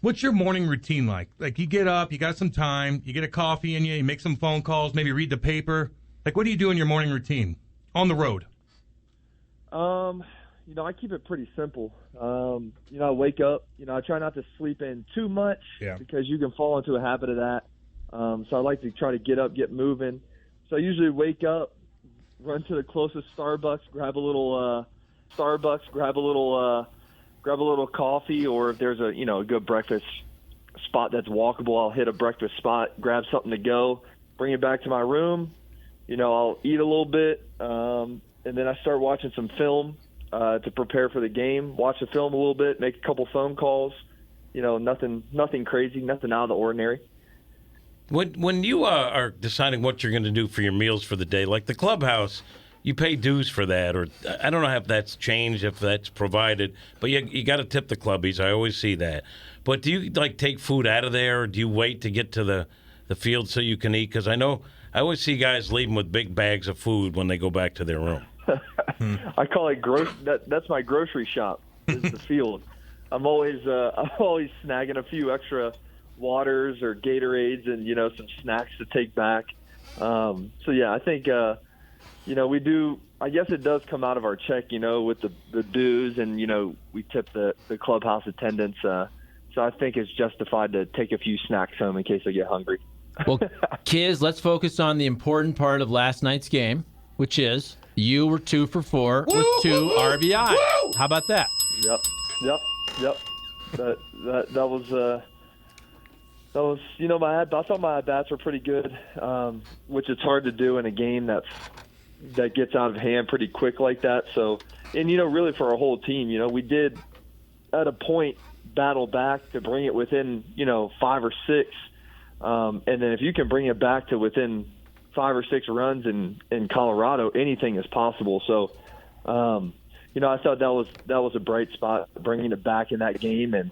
What's your morning routine like? Like, you get up, you got some time, you get a coffee in you make some phone calls, maybe read the paper. Like, what do you do in your morning routine on the road? I keep it pretty simple. I wake up, I try not to sleep in too much because you can fall into a habit of that. So I like to try to get up, get moving. So I usually wake up, run to the closest Starbucks, grab a little coffee, or if there's a good breakfast spot that's walkable, I'll hit a breakfast spot, grab something to go, bring it back to my room. I'll eat a little bit, and then I start watching some film to prepare for the game. Watch the film a little bit, make a couple phone calls. Nothing crazy, nothing out of the ordinary. When you are deciding what you're going to do for your meals for the day, like the clubhouse, you pay dues for that, or I don't know if that's changed, if that's provided, but you got to tip the clubbies. I always see that. But do you take food out of there, or do you wait to get to the field so you can eat? Because I always see guys leaving with big bags of food when they go back to their room. I call it that's my grocery shop, is the field. I'm always snagging a few extra waters or Gatorades and some snacks to take back. I think we do. I guess it does come out of our check, with the dues, and we tip the clubhouse attendance. So I think it's justified to take a few snacks home in case I get hungry. Well, Kiz, let's focus on the important part of last night's game, which is you were 2 for 4 with 2 RBI. How about that? Yep. That was I thought my at-bats were pretty good, which is hard to do in a game that gets out of hand pretty quick like that. So, and really for our whole team, we did at a point battle back to bring it within 5 or 6, and then if you can bring it back to within 5 or 6 runs in Colorado, anything is possible. So, I thought that was a bright spot, bringing it back in that game. And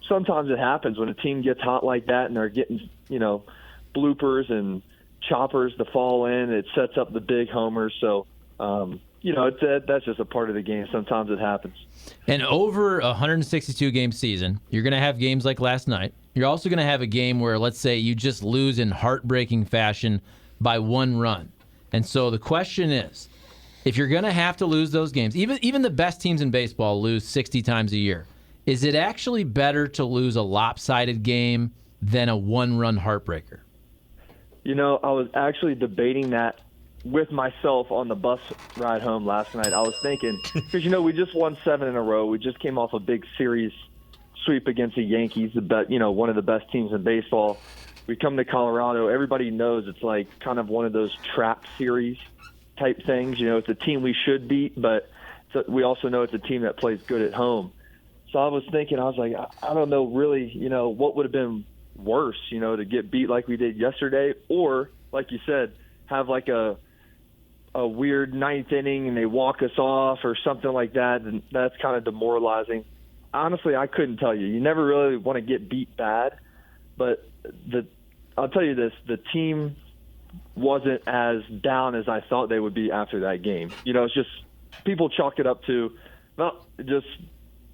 sometimes it happens when a team gets hot like that and they're getting bloopers and choppers to fall in. It sets up the big homers. So that's just a part of the game. Sometimes it happens. And over a 162 game season, you're going to have games like last night. You're also going to have a game where, let's say, you just lose in heartbreaking fashion by 1 run. And so the question is, if you're going to have to lose those games, even the best teams in baseball lose 60 times a year, is it actually better to lose a lopsided game than a 1-run heartbreaker? I was actually debating that with myself on the bus ride home last night. I was thinking, because, we just won 7 in a row. We just came off a big series sweep against the Yankees, one of the best teams in baseball. We come to Colorado. Everybody knows it's like kind of one of those trap series type things. It's a team we should beat, but we also know it's a team that plays good at home. So I was thinking, I was like, I don't know really, what would have been worse, to get beat like we did yesterday, or like you said, have like a weird 9th inning and they walk us off or something like that, and that's kind of demoralizing. Honestly, I couldn't tell you. You never really want to get beat bad, but I'll tell you this, the team wasn't as down as I thought they would be after that game. It's just people chalk it up to, well, it just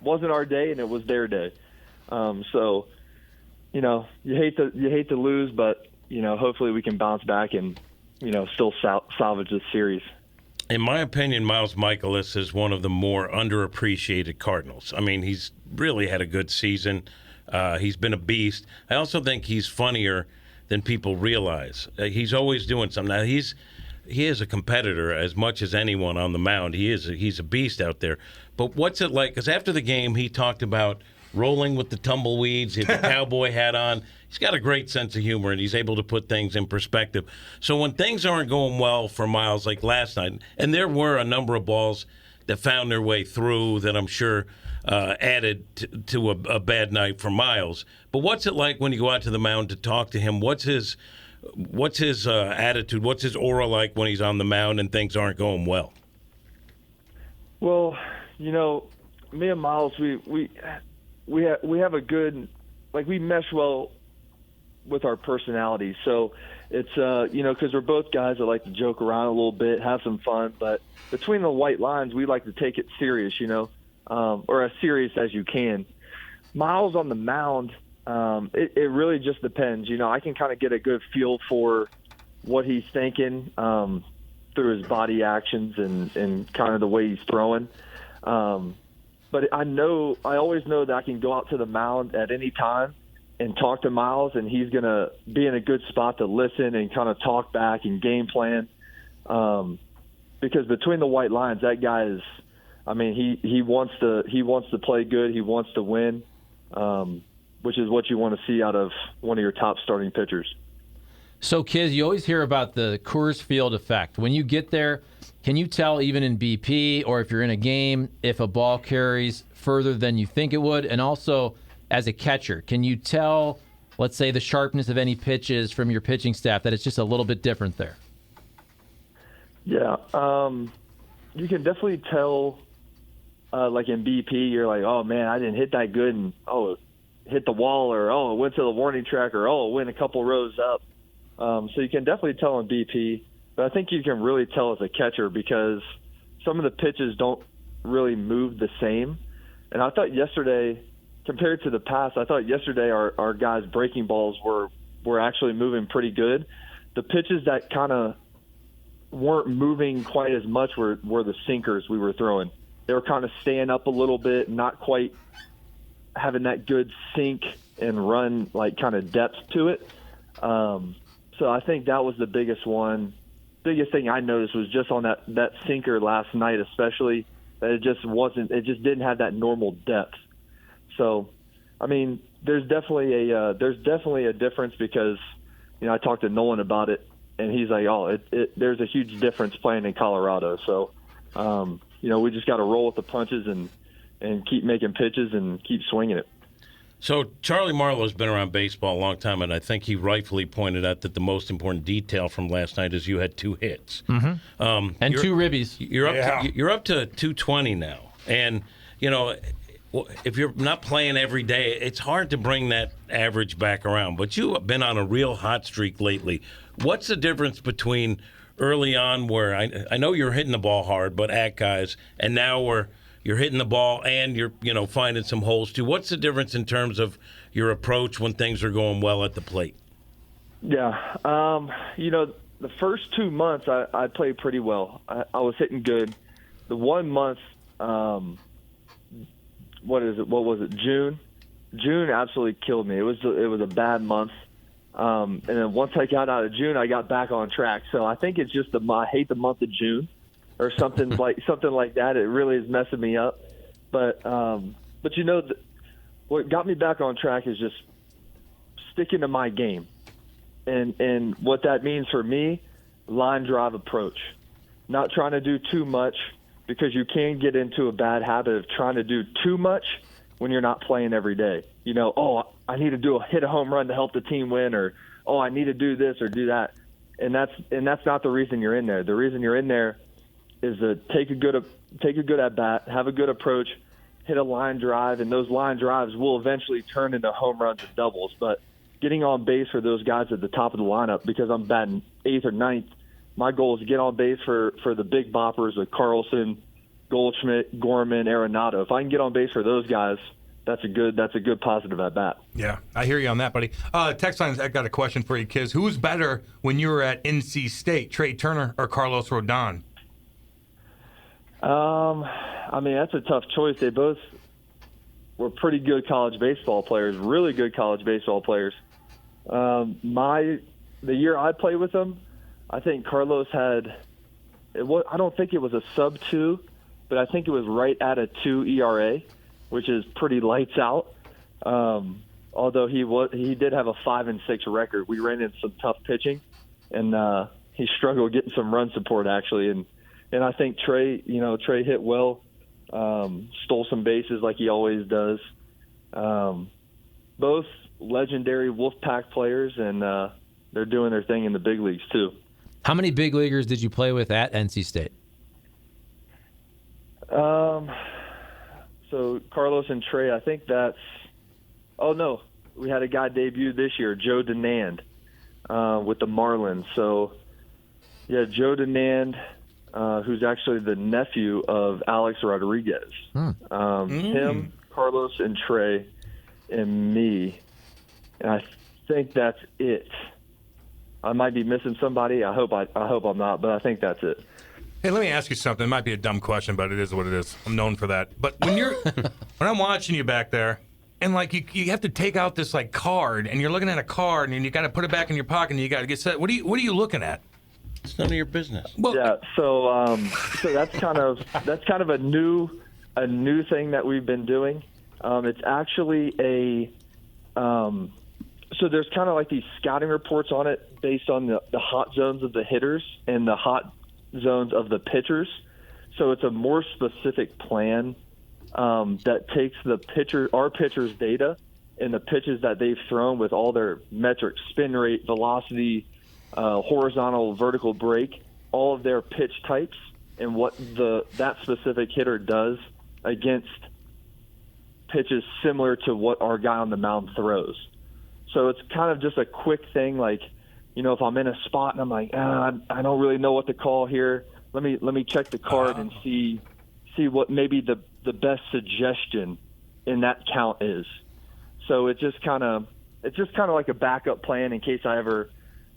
wasn't our day and it was their day. So, you hate to lose, but, hopefully we can bounce back and, still salvage this series. In my opinion, Miles Mikolas is one of the more underappreciated Cardinals. I mean, he's really had a good season. He's been a beast. I also think he's funnier than people realize. He's always doing something. Now, he is a competitor as much as anyone on the mound. He's a beast out there. But what's it like? Because after the game, he talked about rolling with the tumbleweeds. He had the cowboy hat on. He's got a great sense of humor, and he's able to put things in perspective. So when things aren't going well for Miles, like last night, and there were a number of balls that found their way through that I'm sure added to a bad night for Miles. But what's it like when you go out to the mound to talk to him? What's his attitude? What's his aura like when he's on the mound and things aren't going well? Well, me and Miles, we have a good, we mesh well with our personalities. So it's, because we're both guys that like to joke around a little bit, have some fun. But between the white lines, we like to take it serious, or as serious as you can. Miles on the mound, it really just depends. I can kind of get a good feel for what he's thinking through his body actions and kind of the way he's throwing. But I always know that I can go out to the mound at any time and talk to Miles, and he's going to be in a good spot to listen and kind of talk back and game plan. Because between the white lines, that guy is, he wants to play good. He wants to win, which is what you want to see out of one of your top starting pitchers. So, Kiz, you always hear about the Coors Field effect. When you get there, can you tell even in BP or if you're in a game if a ball carries further than you think it would? And also, as a catcher, can you tell, let's say, the sharpness of any pitches from your pitching staff, that it's just a little bit different there? Yeah. You can definitely tell, like in BP, you're like, oh, man, I didn't hit that good, and, hit the wall, or, it went to the warning track, or, it went a couple rows up. So you can definitely tell in BP, but I think you can really tell as a catcher because some of the pitches don't really move the same. And I thought yesterday, compared to the past, our guys' breaking balls were actually moving pretty good. The pitches that kind of weren't moving quite as much were the sinkers we were throwing. They were kind of staying up a little bit, not quite having that good sink and run, like kind of depth to it. So I think that was the biggest one. Biggest thing I noticed was just on that sinker last night, especially, that it just didn't have that normal depth. So, there's definitely a difference because, I talked to Nolan about it, and he's like, there's a huge difference playing in Colorado. So, we just got to roll with the punches and keep making pitches and keep swinging it. So Charlie Marlowe's been around baseball a long time, and I think he rightfully pointed out that the most important detail from last night is you had 2 hits. Mm-hmm. And 2 ribbies. You're up to 220 now. And, if you're not playing every day, it's hard to bring that average back around. But you have been on a real hot streak lately. What's the difference between early on where I know you're hitting the ball hard, but at guys, and now where you're hitting the ball and you're, finding some holes too? What's the difference in terms of your approach when things are going well at the plate? Yeah. The first 2 months I played pretty well. I was hitting good. The 1 month, what was it, June? June absolutely killed me. It was a bad month. And then once I got out of June, I got back on track. So I think it's just I hate the month of June. Or something like that. It really is messing me up. But what got me back on track is just sticking to my game, and what that means for me, line drive approach, not trying to do too much because you can get into a bad habit of trying to do too much when you're not playing every day. I need to hit a home run to help the team win, or I need to do this or do that, and that's not the reason you're in there. The reason you're in there is to take a good at bat, have a good approach, hit a line drive, and those line drives will eventually turn into home runs and doubles. But getting on base for those guys at the top of the lineup, because I'm batting 8th or 9th, my goal is to get on base for the big boppers like Carlson, Goldschmidt, Gorman, Arenado. If I can get on base for those guys, that's a good positive at bat. Yeah, I hear you on that, buddy. Text lines, I got a question for you, Kiz. Who's better when you were at NC State, Trea Turner or Carlos Rodon? That's a tough choice. They both were pretty good college baseball players, really good college baseball players. The year I played with them, I think Carlos I don't think it was a sub-2, but I think it was right at a 2 ERA, which is pretty lights out. Although he did have a 5-6 record. We ran into some tough pitching, and he struggled getting some run support actually. And I think Trea hit well, stole some bases like he always does. Both legendary Wolfpack players, and they're doing their thing in the big leagues too. How many big leaguers did you play with at NC State? So Carlos and Trea, I think that's – we had a guy debut this year, Joe Denand, with the Marlins. So, yeah, Joe Denand – who's actually the nephew of Alex Rodriguez. Him, Carlos, and Trea. and me. And I think that's it. I might be missing somebody. I hope I'm not, but I think that's it. Hey, let me ask you something. It might be a dumb question, but it is what it is. I'm known for that. But when I'm watching you back there, and like you have to take out this like card, and you're looking at a card, and you got to put it back in your pocket, and you got to get set. What are you looking at? It's none of your business. Well, yeah. So that's kind of a new thing that we've been doing. It's actually so there's kind of like these scouting reports on it based on the hot zones of the hitters and the hot zones of the pitchers. So it's a more specific plan that takes our pitchers' data and the pitches that they've thrown with all their metrics, spin rate, velocity, horizontal, vertical break, all of their pitch types, and what that specific hitter does against pitches similar to what our guy on the mound throws. So it's kind of just a quick thing, like, if I'm in a spot and I'm like, I don't really know what to call here. Let me check the card and see what maybe the best suggestion in that count is. So it's just kind of like a backup plan in case I ever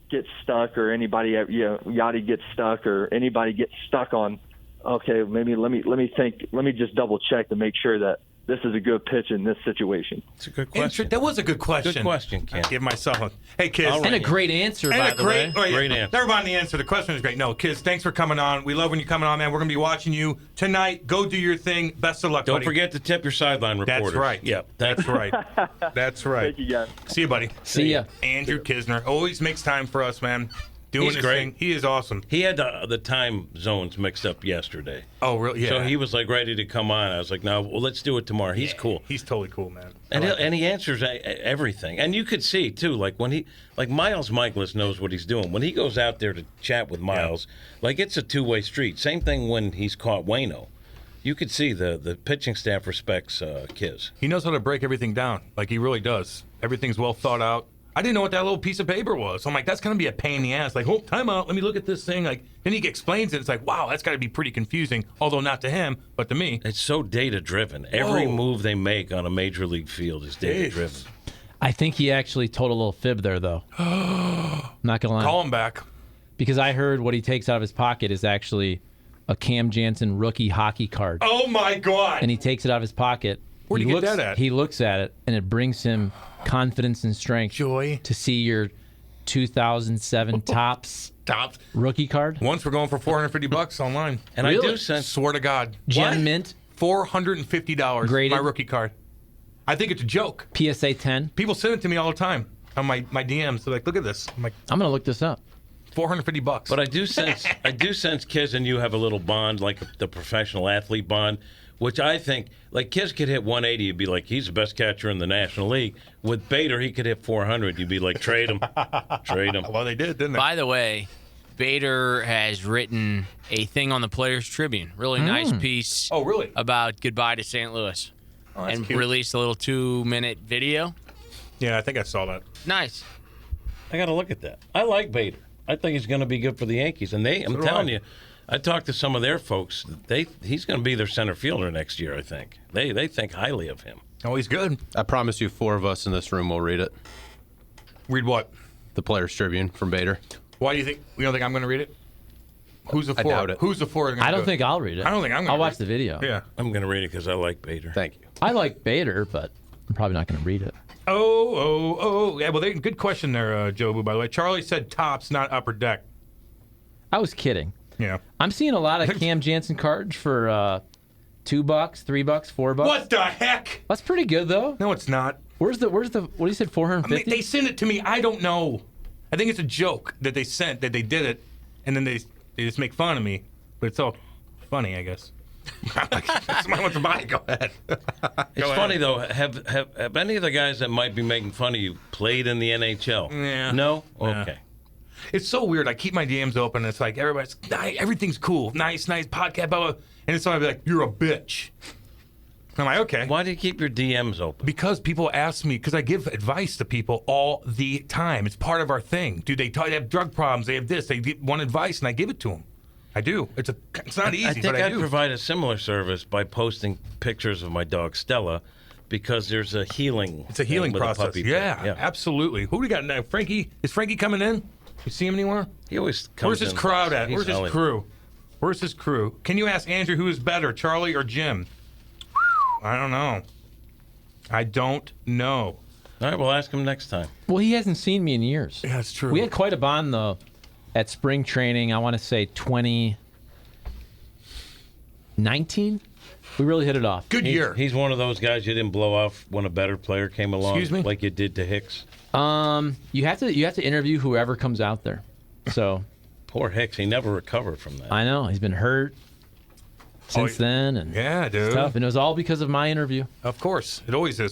get stuck or anybody, Yachty gets stuck or anybody gets stuck on. Okay, maybe let me just double check to make sure that this is a good pitch in this situation. It's a good question. That was a good question. Good question, Ken. Give myself a... Hey, Kiz. And a great answer, by the way. Great answer. Never mind the answer. The question is great. No, Kiz, thanks for coming on. We love when you're coming on, man. We're going to be watching you tonight. Go do your thing. Best of luck, Don't buddy. forget to tip your sideline reporters. That's right. Yep. That's right. That's right. Thank you, guys. See you, buddy. See ya. Andrew Knizner always makes time for us, man. Doing He's his great. thing. He is awesome. He had the time zones mixed up yesterday. Oh, really? Yeah. So he was like ready to come on. I was like, no, well, let's do it tomorrow. He's cool. He's totally cool, man. And he answers everything. And you could see, too, like when Miles Michaelis knows what he's doing. When he goes out there to chat with Miles, like it's a two-way street. Same thing when he's caught Waino. You could see the pitching staff respects Kiz. He knows how to break everything down. Like, he really does. Everything's well thought out. I didn't know what that little piece of paper was. So I'm like, that's going to be a pain in the ass. Like, time out. Let me look at this thing. Like, then he explains it. It's like, wow, that's got to be pretty confusing. Although not to him, but to me. It's so data-driven. Every move they make on a major league field is data-driven. I think he actually told a little fib there, though. Not going to lie. Call him back. Because I heard what he takes out of his pocket is actually a Cam Jansen rookie hockey card. Oh, my God. And he takes it out of his pocket. Where'd he get that at? He looks at it, and it brings him confidence and strength. Joy. To see your 2007 Topps rookie card. Once we're going for $450 online. And Really? I do sense... Swear to God. Gem Mint. $450. Graded. My rookie card. I think it's a joke. PSA 10. People send it to me all the time on my DMs. They're like, look at this. I'm like, I'm going to look this up. $450. But I do sense Kiz and you have a little bond, like the professional athlete bond, which I think, like Kiz could hit 180, you'd be like, he's the best catcher in the National League. With Bader, he could hit 400, you'd be like, trade him. Trade him. Well, they did, didn't they? By the way, Bader has written a thing on the Players Tribune. Really nice piece. Oh, really? About goodbye to St. Louis. Oh, that's and cute. released a little 2-minute video. Yeah, I think I saw that. Nice. I got to look at that. I like Bader. I think he's going to be good for the Yankees. And I'm telling you, I talked to some of their folks. He's going to be their center fielder next year, I think. They think highly of him. Oh, he's good. I promise you 4 of us in this room will read it. Read what? The Players Tribune from Bader. Why do you think? You don't think I'm going to read it? Who's the 4? I doubt it. Who's the 4? I don't think I'll read it. I don't think I'm going to I'll watch the video. Yeah. I'm going to read it because I like Bader. Thank you. I like Bader, but I'm probably not going to read it. Oh. Yeah, well, good question there, Jobu, by the way. Charlie said Topps, not Upper Deck. I was kidding. Yeah. I'm seeing a lot of Cam Jansen cards for $2, $3, $4. What the heck? That's pretty good, though. No, it's not. Where's the what do you said, 450? They sent it to me. I don't know. I think it's a joke that they sent, that they did it, and then they just make fun of me. But it's all funny, I guess. Somebody wants to buy it. Go ahead. It's funny, though. Have any of the guys that might be making fun of you played in the NHL? Yeah. No? Yeah. Okay. It's so weird. I keep my DMs open. And it's like everything's cool, nice podcast, blah, blah. And it's somebody be like, "You're a bitch." I'm like, okay. Why do you keep your DMs open? Because people ask me, because I give advice to people all the time. It's part of our thing. They have drug problems. They have this. They want advice, and I give it to them. I do. It's not easy, I think but I I'd do. provide a similar service by posting pictures of my dog Stella, because there's a healing. It's a healing thing with a process. puppy Yeah, pit. absolutely. Who do we got now? Frankie? Is Frankie coming in? You see him anywhere? He always comes Where's his in. crowd at? He's Where's his early. crew? Where's his crew? Can you ask Andrew who is better, Charlie or Jim? I don't know. I don't know. All right, we'll ask him next time. Well, he hasn't seen me in years. Yeah, that's true. We had quite a bond, though, at spring training. I want to say 2019. We really hit it off. Good year. He's one of those guys you didn't blow off when a better player came along. Excuse me? Like you did to Hicks. You have to interview whoever comes out there. So Poor Hicks. He never recovered from that. I know he's been hurt since then, and Yeah, dude. stuff. And it was all because of my interview. Of course. It always is.